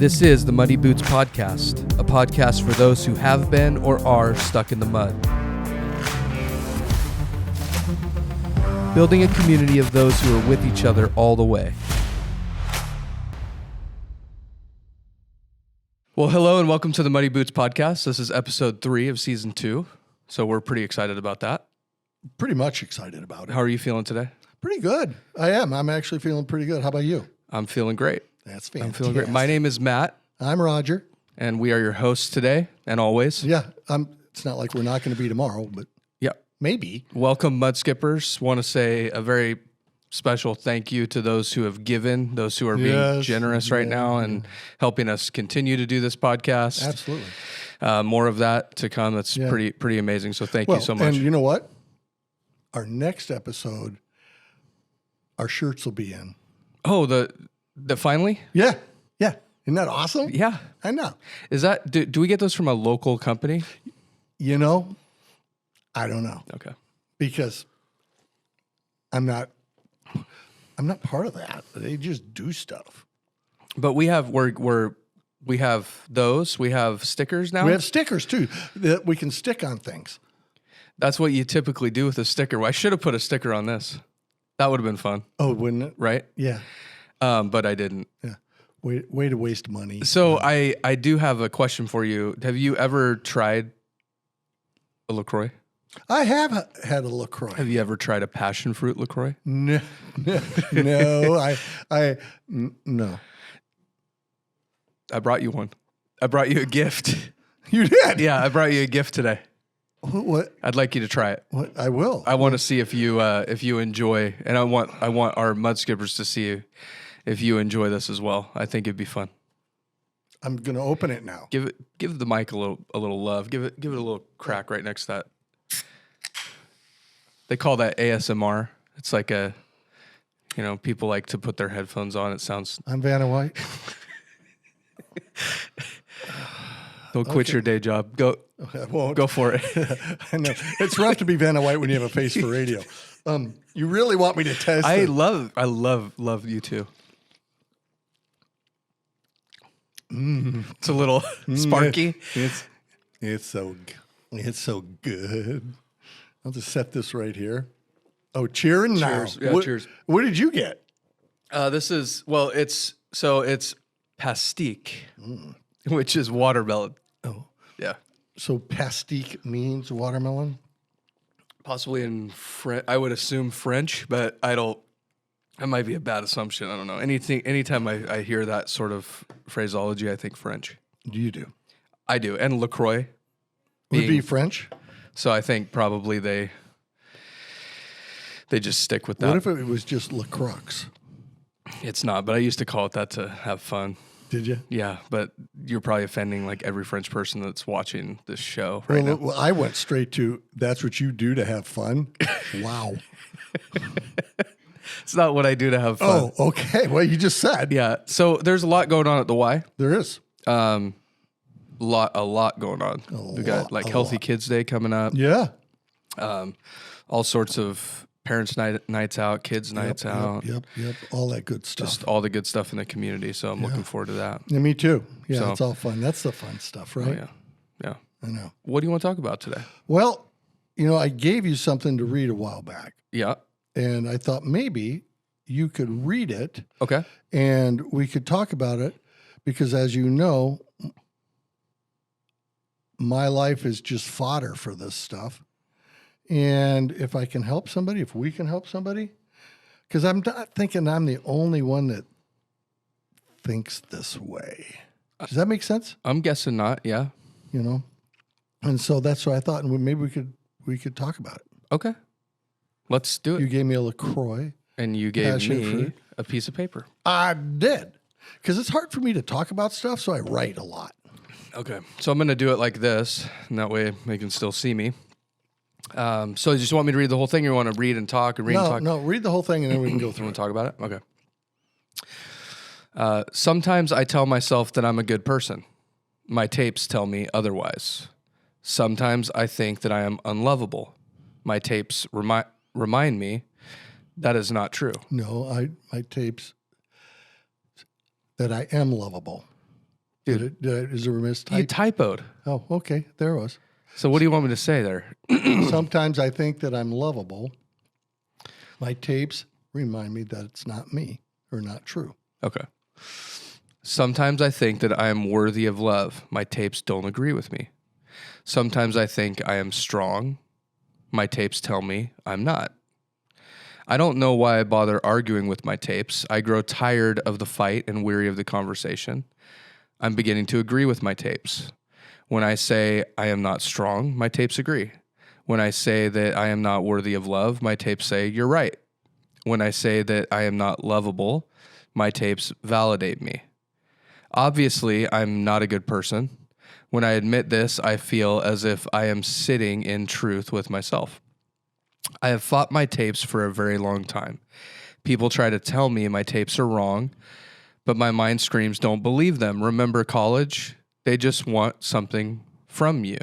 This is the Muddy Boots Podcast, a podcast for those who have been or are stuck in the mud. Building a community of those who are with each other all the way. Well, hello and welcome to the Muddy Boots Podcast. This is episode 3 of season 2, so we're pretty excited about that. Pretty much excited about it. How are you feeling today? Pretty good. I am. I'm actually feeling pretty good. How about you? I'm feeling great. That's fantastic. I'm feeling great. My name is Matt. I'm Roger. And we are your hosts today and always. Yeah. It's not like we're not going to be tomorrow, but yeah, maybe. Welcome, Mud Skippers. Want to say a very special thank you to those who have given, those who are being generous right now and helping us continue to do this podcast. Absolutely. More of that to come. That's pretty amazing. So thank you so much. And you know what? Our next episode, our shirts will be in. Oh, the finally? Yeah. Yeah. Isn't that awesome? Yeah. I know. Is that, do we get those from a local company? You know, I don't know. Okay. Because I'm not part of that. They just do stuff. But we have we have those. We have stickers now. We have stickers too that we can stick on things. That's what you typically do with a sticker. I should have put a sticker on this. That would have been fun. Oh, wouldn't it? Right? Yeah. But I didn't. Yeah. Way to waste money. So I do have a question for you. Have you ever tried a LaCroix? I have had a LaCroix. Have you ever tried a passion fruit LaCroix? No. No. I brought you one. I brought you a gift. You did? Yeah, I brought you a gift today. What? I'd like you to try it. What? I will. I want to see if you enjoy, and I want our mud skippers to see if you enjoy this as well. I think it'd be fun. I'm gonna open it now. Give the mic a little love. Give it a little crack right next to that. They call that ASMR. It's like people like to put their headphones on. It sounds. I'm Vanna White. Don't quit your day job. Go. I won't. Go for it. I know it's rough to be Vanna White when you have a face for radio. You really want me to test? I love you too. It's a little sparky. It's so good. I'll just set this right here. Oh, cheering now. Cheers. Yeah, cheers. What did you get? This is it's pastique, which is watermelon. Oh, yeah. So pastique means watermelon? Possibly in French. I would assume French, but I don't. That might be a bad assumption. I don't know. Anytime I hear that sort of phraseology, I think French. You do? I do. And LaCroix would be French. So I think probably they just stick with that. What if it was just LaCroix? It's not, but I used to call it that to have fun. Did you? Yeah, but you're probably offending like every French person that's watching this show right now. Well, I went straight to, that's what you do to have fun? Wow. It's not what I do to have fun. Oh, okay. Well, you just said. Yeah. So there's a lot going on at the Y. There is. A lot going on. We got like Healthy Kids Day coming up. Yeah. All sorts of parents' nights out, kids' nights out. Yep. All that good stuff. Just all the good stuff in the community. So I'm looking forward to that. Yeah, me too. Yeah, it's all fun. That's the fun stuff, right? Oh, yeah. I know. What do you want to talk about today? Well, I gave you something to read a while back. Yeah. And I thought maybe you could read it. Okay. And we could talk about it because, as you know, my life is just fodder for this stuff. And if I can help somebody, if we can help somebody, because I'm not thinking I'm the only one that thinks this way. Does that make sense? I'm guessing not. Yeah. And so that's what I thought, and maybe we could talk about it. Okay. Let's do it. You gave me a LaCroix. And you gave me a piece of paper. I did. Because it's hard for me to talk about stuff, so I write a lot. Okay. So I'm going to do it like this, and that way they can still see me. So you just want me to read the whole thing, or you want to read and talk and read and talk? No, read the whole thing, and then we can go through and talk about it? Okay. Sometimes I tell myself that I'm a good person. My tapes tell me otherwise. Sometimes I think that I am unlovable. My tapes remind me that is not true. No, my tapes that I am lovable. Dude, Is there a you mistype? typoed. Oh, okay. There it was. So what do you want me to say there? Sometimes I think that I'm lovable. My tapes remind me that it's not me or not true. Okay. Sometimes I think that I am worthy of love. My tapes don't agree with me. Sometimes I think I am strong. My tapes tell me I'm not. I don't know why I bother arguing with my tapes. I grow tired of the fight and weary of the conversation. I'm beginning to agree with my tapes. When I say I am not strong, my tapes agree. When I say that I am not worthy of love, my tapes say you're right. When I say that I am not lovable, my tapes validate me. Obviously, I'm not a good person. When I admit this, I feel as if I am sitting in truth with myself. I have fought my tapes for a very long time. People try to tell me my tapes are wrong, but my mind screams, don't believe them. Remember college? They just want something from you.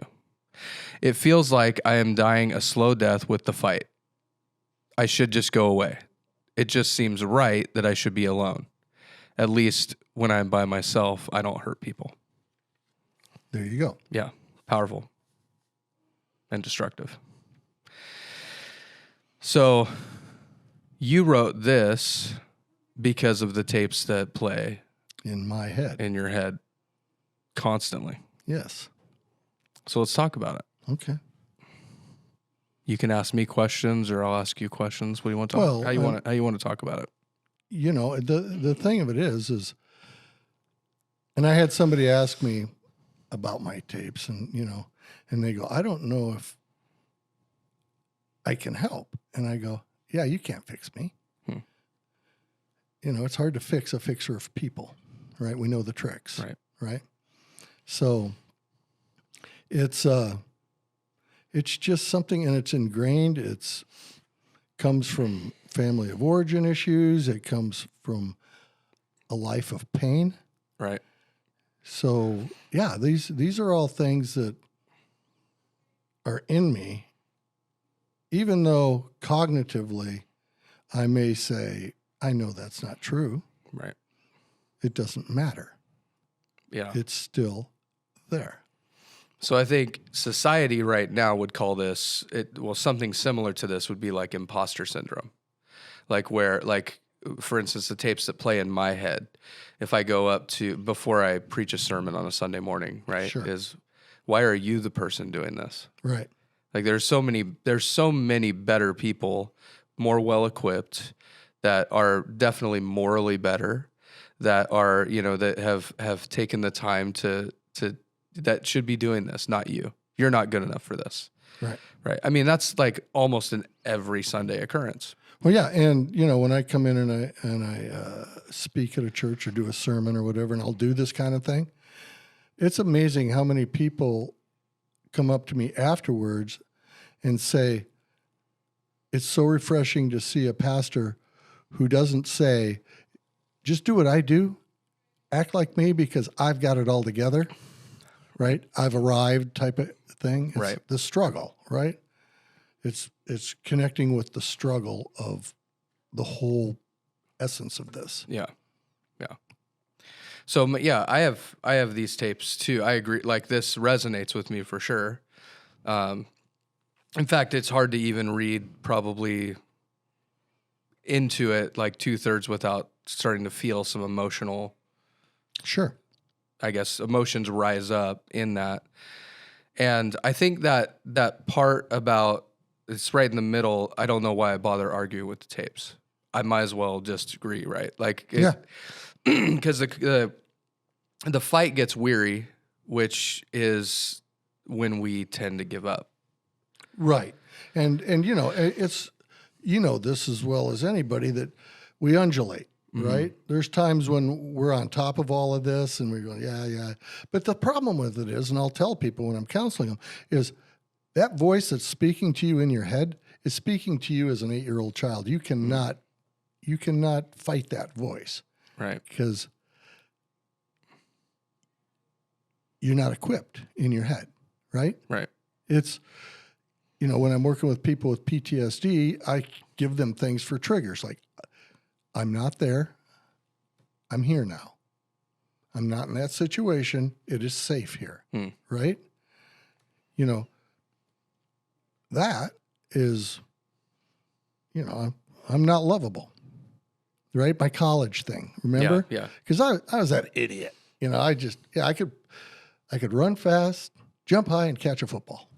It feels like I am dying a slow death with the fight. I should just go away. It just seems right that I should be alone. At least when I'm by myself, I don't hurt people. There you go. Yeah, powerful and destructive. So you wrote this because of the tapes that play In my head. in your head constantly. Yes. So let's talk about it. Okay. You can ask me questions, or I'll ask you questions. What do you want to talk? Well, How you want to talk about it? You know, the thing of it is, and I had somebody ask me about my tapes, and and they go, I don't know if I can help, and I go, yeah, you can't fix me. It's hard to fix a fixer of people, right? We know the tricks, right? So it's just something, and it's ingrained. It's comes from family of origin issues. It comes from a life of pain. Right. So yeah, these are all things that are in me, even though cognitively I may say, I know that's not true. Right. It doesn't matter. Yeah. It's still there. So I think society right now would call this, something similar to this would be like imposter syndrome. For instance, the tapes that play in my head, if I go up to, before I preach a sermon on a Sunday morning, right, Sure. is why are you the person doing this? Right. Like there's so many better people, more well-equipped, that are definitely morally better, that are, that have taken the time to that should be doing this, not you. You're not good enough for this. Right. Right. I mean, that's like almost an every Sunday occurrence. Well, yeah, and when I come in and I speak at a church or do a sermon or whatever, and I'll do this kind of thing, it's amazing how many people come up to me afterwards and say, it's so refreshing to see a pastor who doesn't say, just do what I do, act like me because I've got it all together, right? I've arrived type of thing. It's right. The struggle, right? It's connecting with the struggle of the whole essence of this. Yeah. Yeah. So yeah, I have these tapes too. I agree. Like this resonates with me for sure. In fact, it's hard to even read probably into it like 2/3 without starting to feel some emotional, Sure. I guess, emotions rise up in that. And I think that part about, it's right in the middle. I don't know why I bother arguing with the tapes. I might as well just agree, right? Yeah. Because the fight gets weary, which is when we tend to give up. Right. And it's, this as well as anybody, that we undulate, right? There's times when we're on top of all of this and we're going, yeah. But the problem with it is, and I'll tell people when I'm counseling them, is that voice that's speaking to you in your head is speaking to you as an 8-year-old child. You cannot fight that voice. Right. Because you're not equipped in your head, right? Right. It's, when I'm working with people with PTSD, I give them things for triggers. Like, I'm not there. I'm here now. I'm not in that situation. It is safe here, right? You know, that is, you know, I'm not lovable, right? My college thing, remember? Yeah. Because I was that idiot. You know, I could run fast, jump high, and catch a football.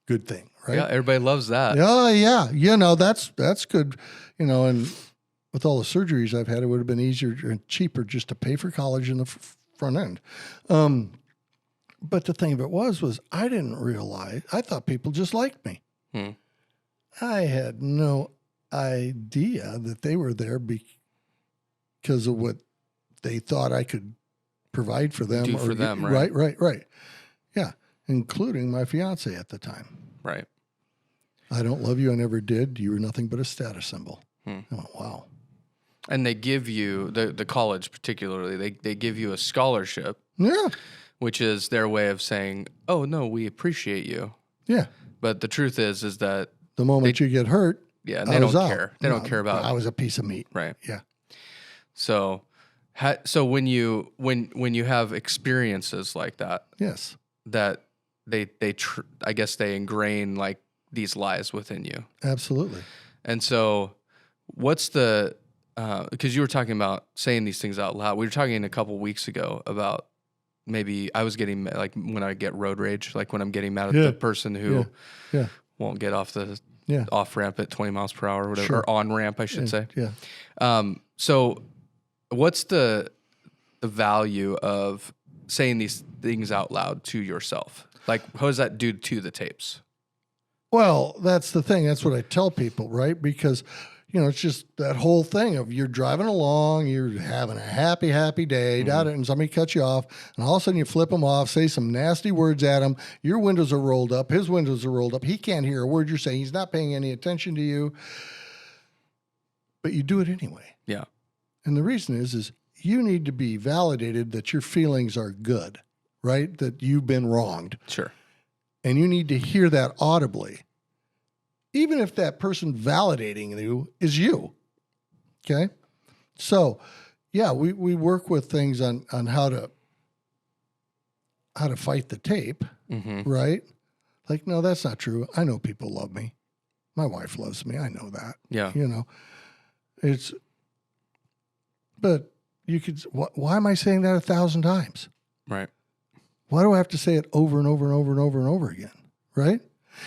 Good thing, right? Yeah, everybody loves that. Oh, yeah. You know, that's good. You know, and with all the surgeries I've had, it would have been easier and cheaper just to pay for college in the front end. But the thing of it was I didn't realize, I thought people just liked me. I had no idea that they were there because of what they thought I could provide for them. Do for them, right? Right. Yeah, including my fiance at the time. Right. I don't love you, I never did. You were nothing but a status symbol. I went, wow. And they give you, the college particularly, they give you a scholarship. Yeah. Which is their way of saying, oh, no, we appreciate you. Yeah. But the truth is that the moment you get hurt, yeah, and they don't care. They don't care about I was a piece of meat. Right. Yeah. So when you have experiences like that, yes, that I guess they ingrain like these lies within you. Absolutely. And so what's the because you were talking about saying these things out loud. We were talking a couple weeks ago about maybe I was getting like when I get road rage, like when I'm getting mad at the person who won't get off the off ramp at 20 miles per hour or whatever, or on ramp, I should say. Yeah. So what's the value of saying these things out loud to yourself? Like, how does that do to the tapes? Well, that's the thing. That's what I tell people, right? Because, you know, it's just that whole thing of you're driving along, you're having a happy day, and somebody cuts you off, and all of a sudden you flip them off, say some nasty words at him. Your windows are rolled up. His windows are rolled up. He can't hear a word you're saying. He's not paying any attention to you. But you do it anyway. Yeah. And the reason is you need to be validated that your feelings are good, right? That you've been wronged. Sure. And you need to hear that audibly. Even if that person validating you is you. Okay? So, yeah, we work with things on how to fight the tape, right? Like, no, that's not true. I know people love me. My wife loves me. I know that. Yeah. You know, but you could, why am I saying that 1,000 times? Right. Why do I have to say it over and over and over and over and over again? Right?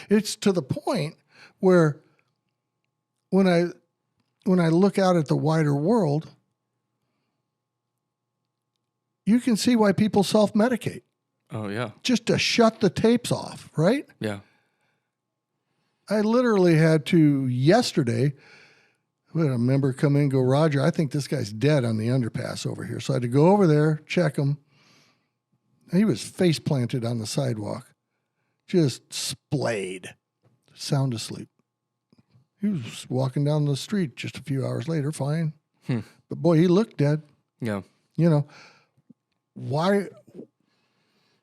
It's to the point where when I look out at the wider world, you can see why people self-medicate. Oh, yeah. Just to shut the tapes off, right? Yeah. I literally had to yesterday, we had a member come in and go, Roger, I think this guy's dead on the underpass over here. So I had to go over there, check him. He was face planted on the sidewalk, just splayed, sound asleep. He was walking down the street just a few hours later, fine. But boy, he looked dead. Yeah. You know,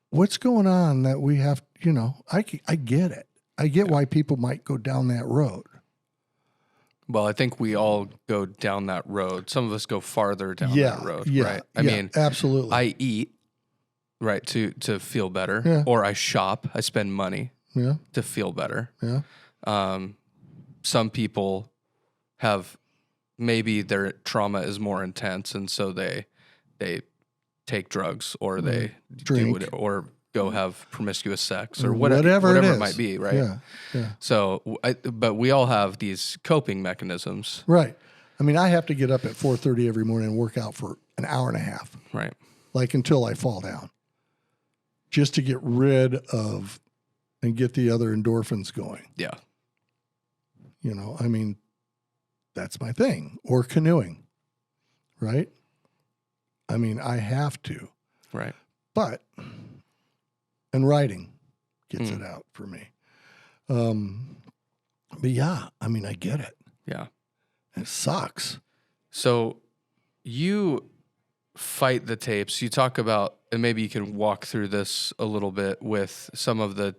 what's going on that we have, you know, I get it. I get why people might go down that road. Well, I think we all go down that road. Some of us go farther down that road, right? I mean, absolutely. I eat, right, to feel better, or I shop, I spend money to feel better. Yeah. Some people have, maybe their trauma is more intense, and so they take drugs, or they drink, or go have promiscuous sex, or whatever it might be, right? Yeah. So, but we all have these coping mechanisms, right? I mean, I have to get up at 4:30 every morning and work out for an hour and a half, right? Like until I fall down, just to get rid of and get the other endorphins going. Yeah. You know, I mean, that's my thing. Or canoeing, right? I mean, I have to. Right. But, and writing gets it out for me. But yeah, I mean, I get it. Yeah. It sucks. So you fight the tapes. You talk about, and maybe you can walk through this a little bit with some of the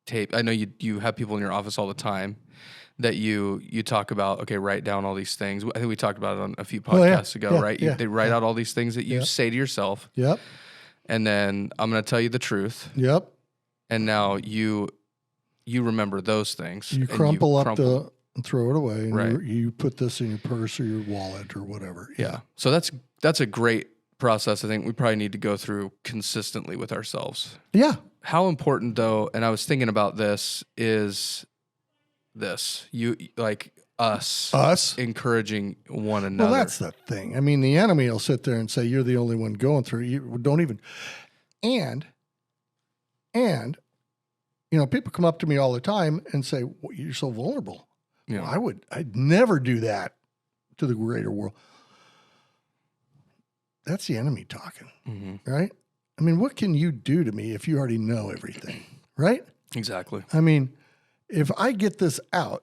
tape. I know you have people in your office all the time that you talk about, okay, write down all these things. I think we talked about it on a few podcasts ago, right? They write out all these things that you say to yourself. Yep. And then I'm going to tell you the truth. Yep. And now you remember those things. You crumple up and throw it away. And right. you put this in your purse or your wallet or whatever. Yeah. So that's a great process. I think we probably need to go through consistently with ourselves. Yeah. How important though, and I was thinking about this, is this. You like us encouraging one another. Well, that's the thing. I mean, the enemy will sit there and say, you're the only one going through. You don't even, and, you know, people come up to me all the time and say, well, you're so vulnerable. Yeah. Well, I'd never do that to the greater world. That's the enemy talking, right? I mean, what can you do to me if you already know everything, right? Exactly. I mean, if I get this out,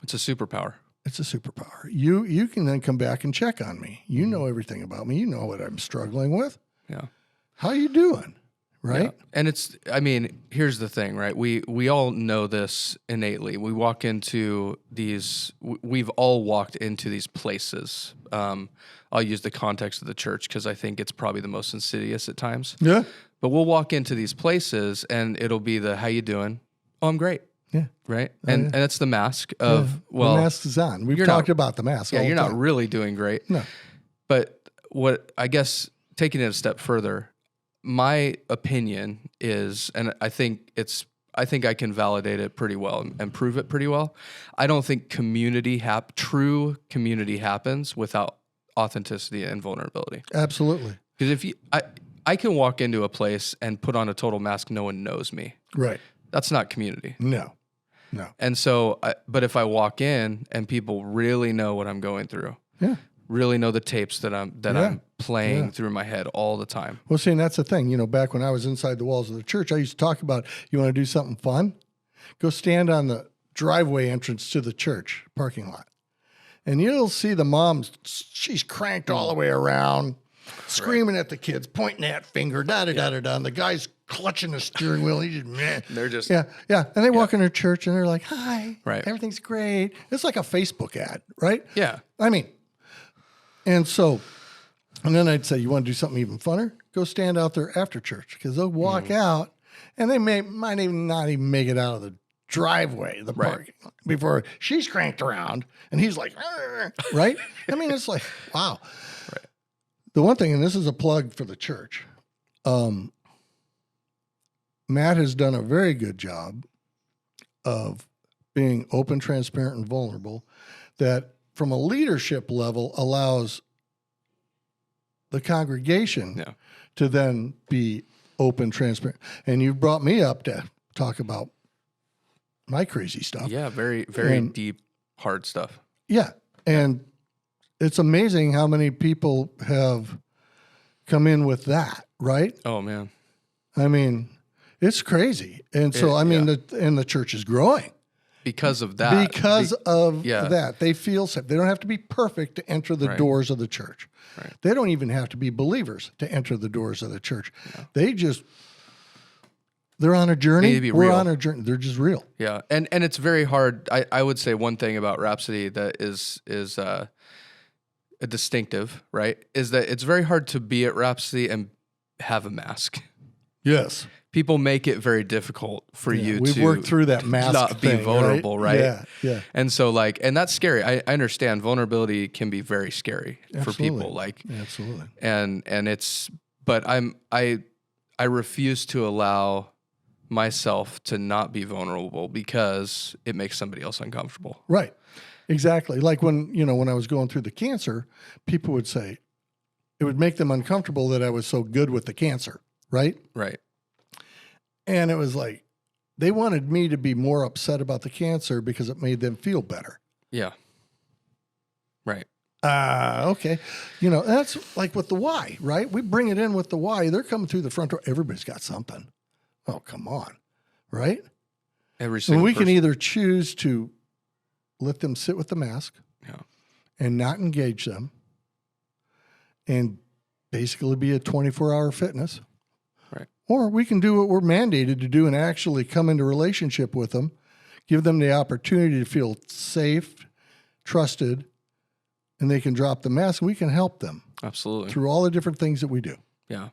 it's a superpower. It's a superpower. You can then come back and check on me. You know everything about me. You know what I'm struggling with. Yeah. How you doing? Right? Yeah. And here's the thing, right? We all know this innately. We walk into we've all walked into these places. I'll use the context of the church because I think it's probably the most insidious at times. Yeah. But we'll walk into these places and it'll be how you doing? Oh, I'm great. Yeah. Right. And it's the mask of, the mask is on. We've talked about the mask. Yeah. You're not really doing great. No. But what I guess taking it a step further, my opinion is, and I think I can validate it pretty well and prove it pretty well. I don't think true community happens without authenticity and vulnerability. Absolutely. Because I can walk into a place and put on a total mask, no one knows me. Right. That's not community. No. And so, but if I walk in and people really know what I'm going through, really know the tapes that I'm playing through my head all the time. Well, see, and that's the thing. You know, back when I was inside the walls of the church, I used to talk about, you want to do something fun? Go stand on the driveway entrance to the church parking lot. And you'll see the mom, she's cranked all the way around, screaming at the kids, pointing that finger, da-da-da-da-da. And the guy's clutching the steering wheel. He's just, man. They're just... Yeah. And they walk in their church and they're like, hi, right. Everything's great. It's like a Facebook ad, right? Yeah. I mean... And then I'd say, you want to do something even funner? Go stand out there after church, because they'll walk out and they might even not even make it out of the driveway, the parking lot, before she's cranked around and he's like, right? I mean, it's like, wow. Right. The one thing, and this is a plug for the church, Matt has done a very good job of being open, transparent, and vulnerable, that from a leadership level allows the congregation to then be open, transparent. And you brought me up to talk about my crazy stuff. Yeah, very, very deep, hard stuff. Yeah. And it's amazing how many people have come in with that, right? Oh, man. I mean, it's crazy. And so, and the church is growing. Because of that. That. They feel safe. They don't have to be perfect to enter the doors of the church. Right. They don't even have to be believers to enter the doors of the church. No. They're on a journey. We're on a journey. They're just real. Yeah. And it's very hard. I would say one thing about Rhapsody that is a distinctive, right, is that it's very hard to be at Rhapsody and have a mask. Yes. People make it very difficult for you we've worked through that mask not thing, be vulnerable, right? Yeah. And so and that's scary. I understand vulnerability can be very scary for people. Absolutely. And but I refuse to allow myself to not be vulnerable because it makes somebody else uncomfortable. Right. Exactly. Like when I was going through the cancer, people would say it would make them uncomfortable that I was so good with the cancer, right? Right. And it was like, they wanted me to be more upset about the cancer because it made them feel better. Yeah. Right. Okay. That's like with the why, right? We bring it in with the why. They're coming through the front door. Everybody's got something. Oh, come on. Right? Every single we person. can either choose to let them sit with the mask and not engage them and basically be a 24-hour fitness. Right. Or we can do what we're mandated to do and actually come into relationship with them, Give them the opportunity to feel safe, trusted, and they can drop the mask, and we can help them. Absolutely. Through all the different things that we do. Yeah.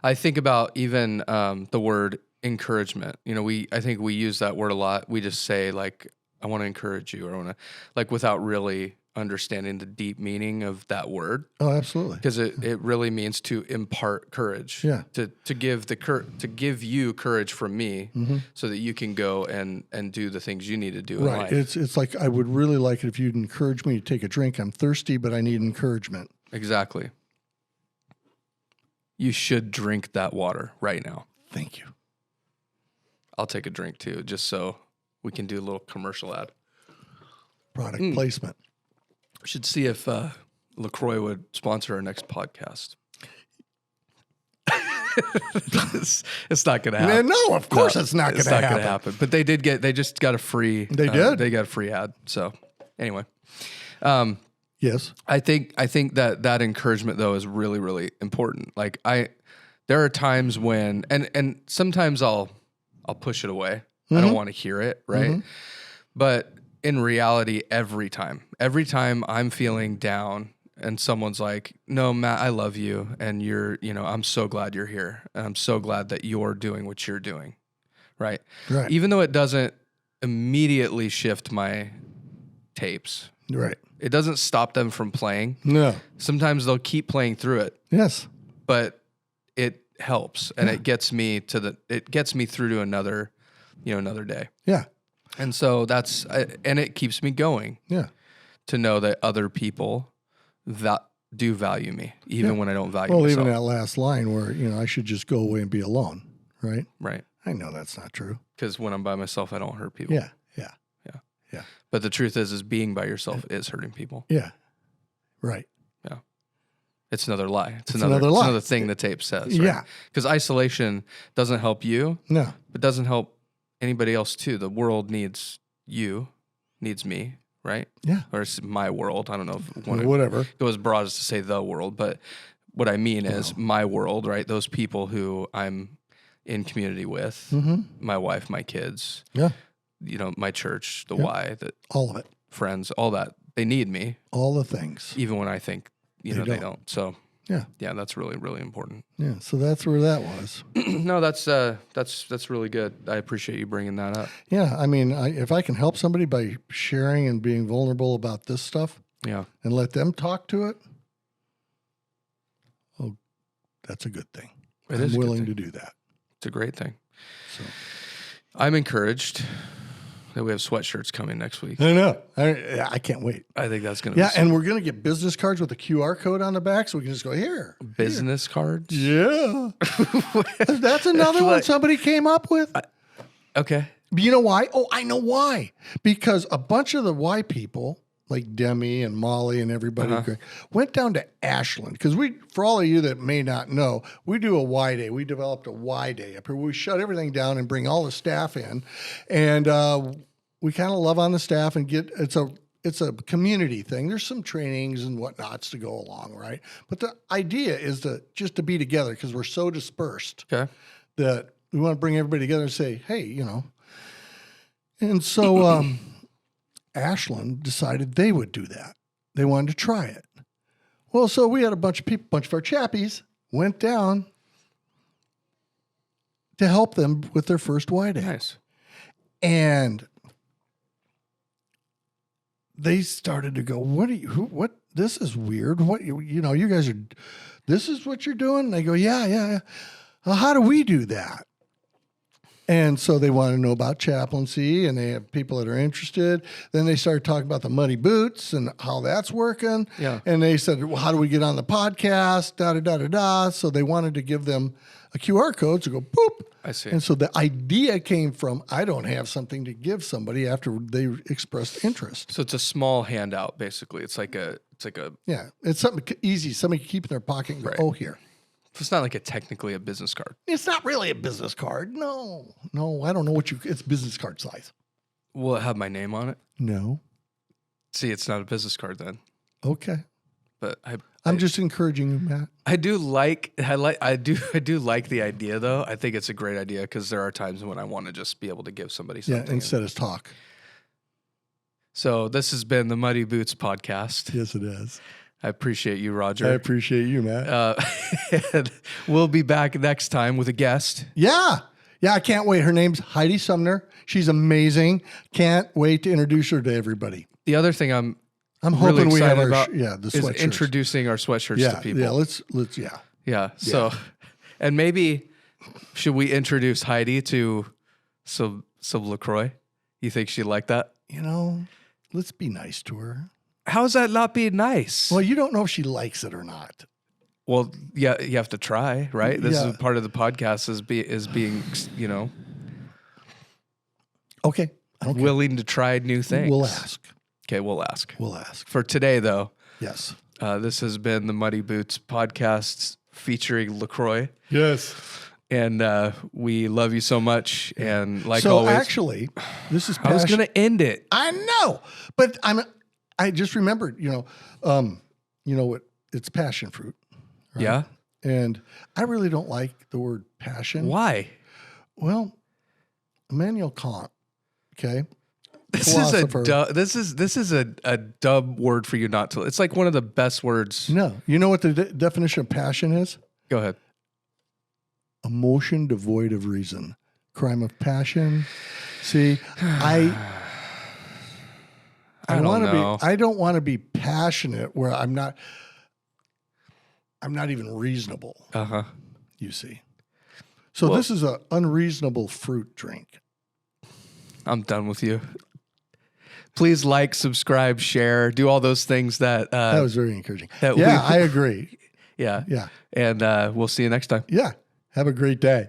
I think about even the word encouragement. I think we use that word a lot. We just say like, I want to encourage you, or I want to, like, without really understanding the deep meaning of that word. Oh, absolutely. Because it really means to impart courage. Yeah. To give you courage from me, so that you can go and do the things you need to do in life. It's like, I would really like it if you'd encourage me to take a drink. I'm thirsty, but I need encouragement. Exactly. You should drink that water right now. Thank you. I'll take a drink too, just so we can do a little commercial ad. Product placement. We should see if LaCroix would sponsor our next podcast. It's not going to happen. No, of course it's not going to happen. It's not going to happen. But they just got a free. They did. They got a free ad. So anyway, yes, I think that encouragement though is really, really important. Like there are times when, and sometimes I'll push it away. I don't want to hear it, right? But in reality, every time I'm feeling down and someone's like, no, Matt, I love you. And I'm so glad you're here. And I'm so glad that you're doing what you're doing. Right. Right. Even though it doesn't immediately shift my tapes. Right. It doesn't stop them from playing. No. Sometimes they'll keep playing through it. Yes. But it helps. And it gets me through to another day. Yeah. And so and it keeps me going. Yeah. To know that other people do value me, even when I don't value myself. Well, even that last line where, I should just go away and be alone, right? Right. I know that's not true. Because when I'm by myself, I don't hurt people. Yeah. But the truth is being by yourself is hurting people. Yeah. Right. Yeah. It's another lie. It's another lie. It's another thing the tape says. Right? Yeah. Because isolation doesn't help you. No. But doesn't help anybody else too. The world needs you, needs me, right? Yeah. Or it's my world. I don't know if whatever. Go as broad as to say the world, but what I mean is my world, right? Those people who I'm in community with, my wife, my kids, my church, the Y, all of it, friends, all that. They need me. All the things. Even when I think, they don't. So yeah, that's really, really important. Yeah. So that's where that was. No, that's really good. I appreciate you bringing that up. Yeah. I mean, if I can help somebody by sharing and being vulnerable about this stuff, and let them talk to it, oh, that's a good thing. I'm willing to do that. It's a great thing. So I'm encouraged that we have sweatshirts coming next week. I know. I can't wait. I think that's going to be and we're going to get business cards with a QR code on the back, so we can just go here. Business cards? Yeah. That's another one somebody came up with. Okay. You know why? Oh, I know why. Because a bunch of the Y people, like Demi and Molly and everybody, went down to Ashland. Because for all of you that may not know, we do a Y Day. We developed a Y Day up here. We shut everything down and bring all the staff in. And we kind of love on the staff and it's a community thing. There's some trainings and whatnots to go along, right? But the idea is just to be together because we're so dispersed that we want to bring everybody together and say, hey, And so Ashland decided they would do that. They wanted to try it. Well, so we had a bunch of people, bunch of our chappies went down to help them with their first Y Day. Nice. And they started to go, what, this is weird. What, you guys this is what you're doing? And they go, yeah. Well, how do we do that? And so they want to know about chaplaincy, and they have people that are interested. Then they started talking about the muddy boots and how that's working. Yeah. And they said, well, how do we get on the podcast? Da-da-da-da-da. So they wanted to give them a QR code to go, boop. I see. And so the idea came from, I don't have something to give somebody after they expressed interest. So it's a small handout, basically. It's like a. Yeah. It's something easy. Somebody can keep in their pocket and go, oh, here. It's not like technically a business card. It's not really a business card. No, I don't know it's business card size. Will it have my name on it? No. See, it's not a business card then. Okay. But I'm just encouraging you, Matt. I do like the idea though. I think it's a great idea because there are times when I want to just be able to give somebody something. Yeah, instead of talk. So this has been the Muddy Boots podcast. Yes, it is. I appreciate you, Roger. I appreciate you, Matt. And we'll be back next time with a guest. Yeah. Yeah, I can't wait. Her name's Heidi Sumner. She's amazing. Can't wait to introduce her to everybody. The other thing I'm hoping really we have excited our about the is sweatshirts. introducing our sweatshirts to people. Yeah, let's Yeah. So, and maybe should we introduce Heidi to some LaCroix? You think she'd like that? You know, let's be nice to her. How's that not being nice? Well, you don't know if she likes it or not. Well, yeah, you have to try, right? This Yeah. is part of the podcast is being, Okay. I don't care. willing to try new things. We'll ask. Okay, we'll ask. We'll ask. For today, though, Yes. this has been the Muddy Boots podcast featuring LaCroix. Yes. And we love you so much. And like So always, actually, this is I was passion- going to end it. I know, but I just remembered, what it's passion fruit. Right? Yeah. And I really don't like the word passion. Why? Well, Immanuel Kant, okay? This is a dumb word for you not to. It's like one of the best words. No. You know what the definition of passion is? Go ahead. Emotion devoid of reason. Crime of passion. See, I don't know. I don't want to be passionate where I'm not even reasonable. Uh-huh. You see. So this is an unreasonable fruit drink. I'm done with you. Please like, subscribe, share, do all those things that That was very encouraging. that Yeah, I agree. yeah. Yeah. And we'll see you next time. Yeah. Have a great day.